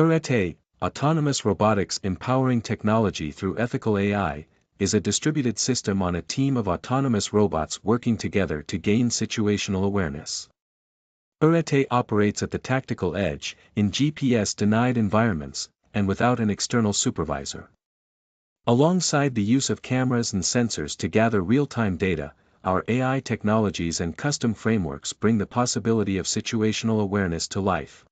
Arete, Autonomous Robotics Empowering Technology Through Ethical AI, is a distributed system on a team of autonomous robots working together to gain situational awareness. Arete operates at the tactical edge, in GPS-denied environments, and without an external supervisor. Alongside the use of cameras and sensors to gather real-time data, our AI technologies and custom frameworks bring the possibility of situational awareness to life.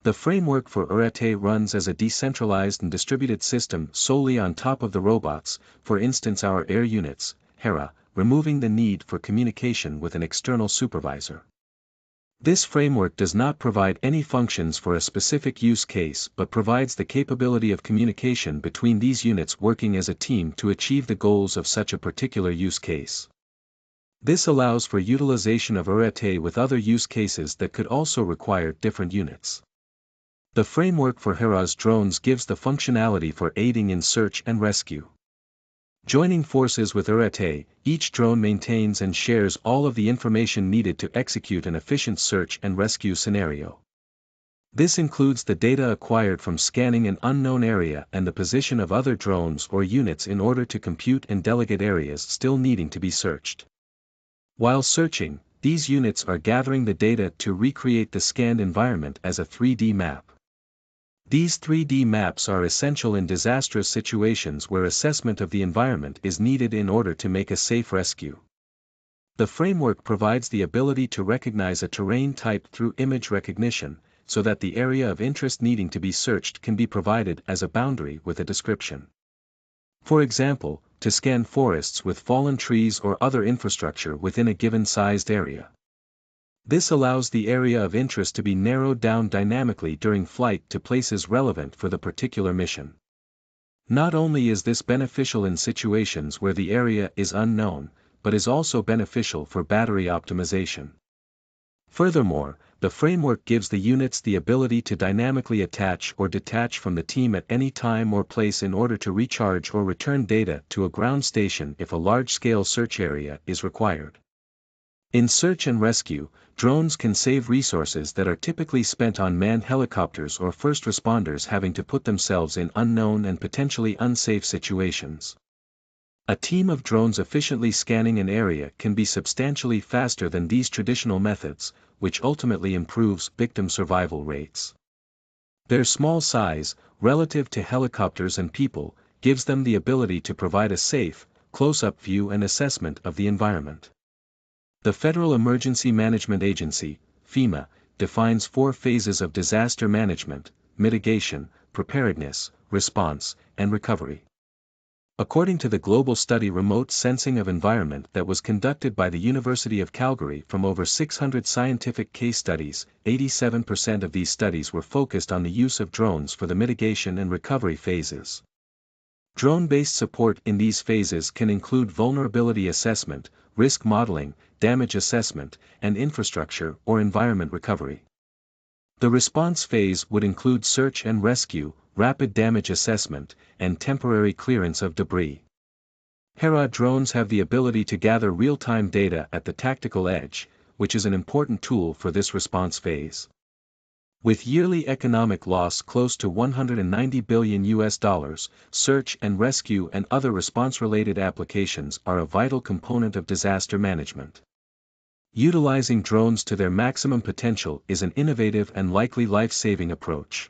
The framework for Arete runs as a decentralized and distributed system solely on top of the robots, for instance our air units, HERA, removing the need for communication with an external supervisor. This framework does not provide any functions for a specific use case but provides the capability of communication between these units working as a team to achieve the goals of such a particular use case. This allows for utilization of Arete with other use cases that could also require different units. The framework for HERA's drones gives the functionality for aiding in search and rescue. Joining forces with Arete, each drone maintains and shares all of the information needed to execute an efficient search and rescue scenario. This includes the data acquired from scanning an unknown area and the position of other drones or units in order to compute and delegate areas still needing to be searched. While searching, these units are gathering the data to recreate the scanned environment as a 3D map. These 3D maps are essential in disastrous situations where assessment of the environment is needed in order to make a safe rescue. The framework provides the ability to recognize a terrain type through image recognition, so that the area of interest needing to be searched can be provided as a boundary with a description. For example, to scan forests with fallen trees or other infrastructure within a given sized area. This allows the area of interest to be narrowed down dynamically during flight to places relevant for the particular mission. Not only is this beneficial in situations where the area is unknown, but is also beneficial for battery optimization. Furthermore, the framework gives the units the ability to dynamically attach or detach from the team at any time or place in order to recharge or return data to a ground station if a large-scale search area is required. In search and rescue, drones can save resources that are typically spent on manned helicopters or first responders having to put themselves in unknown and potentially unsafe situations. A team of drones efficiently scanning an area can be substantially faster than these traditional methods, which ultimately improves victim survival rates. Their small size, relative to helicopters and people, gives them the ability to provide a safe, close-up view and assessment of the environment. The Federal Emergency Management Agency, FEMA, defines 4 phases of disaster management: mitigation, preparedness, response, and recovery. According to the global study Remote Sensing of Environment that was conducted by the University of Calgary from over 600 scientific case studies, 87% of these studies were focused on the use of drones for the mitigation and recovery phases. Drone-based support in these phases can include vulnerability assessment, risk modeling, damage assessment, and infrastructure or environment recovery. The response phase would include search and rescue, rapid damage assessment, and temporary clearance of debris. HERA drones have the ability to gather real-time data at the tactical edge, which is an important tool for this response phase. With yearly economic loss close to $190 billion, search and rescue and other response-related applications are a vital component of disaster management. Utilizing drones to their maximum potential is an innovative and likely life-saving approach.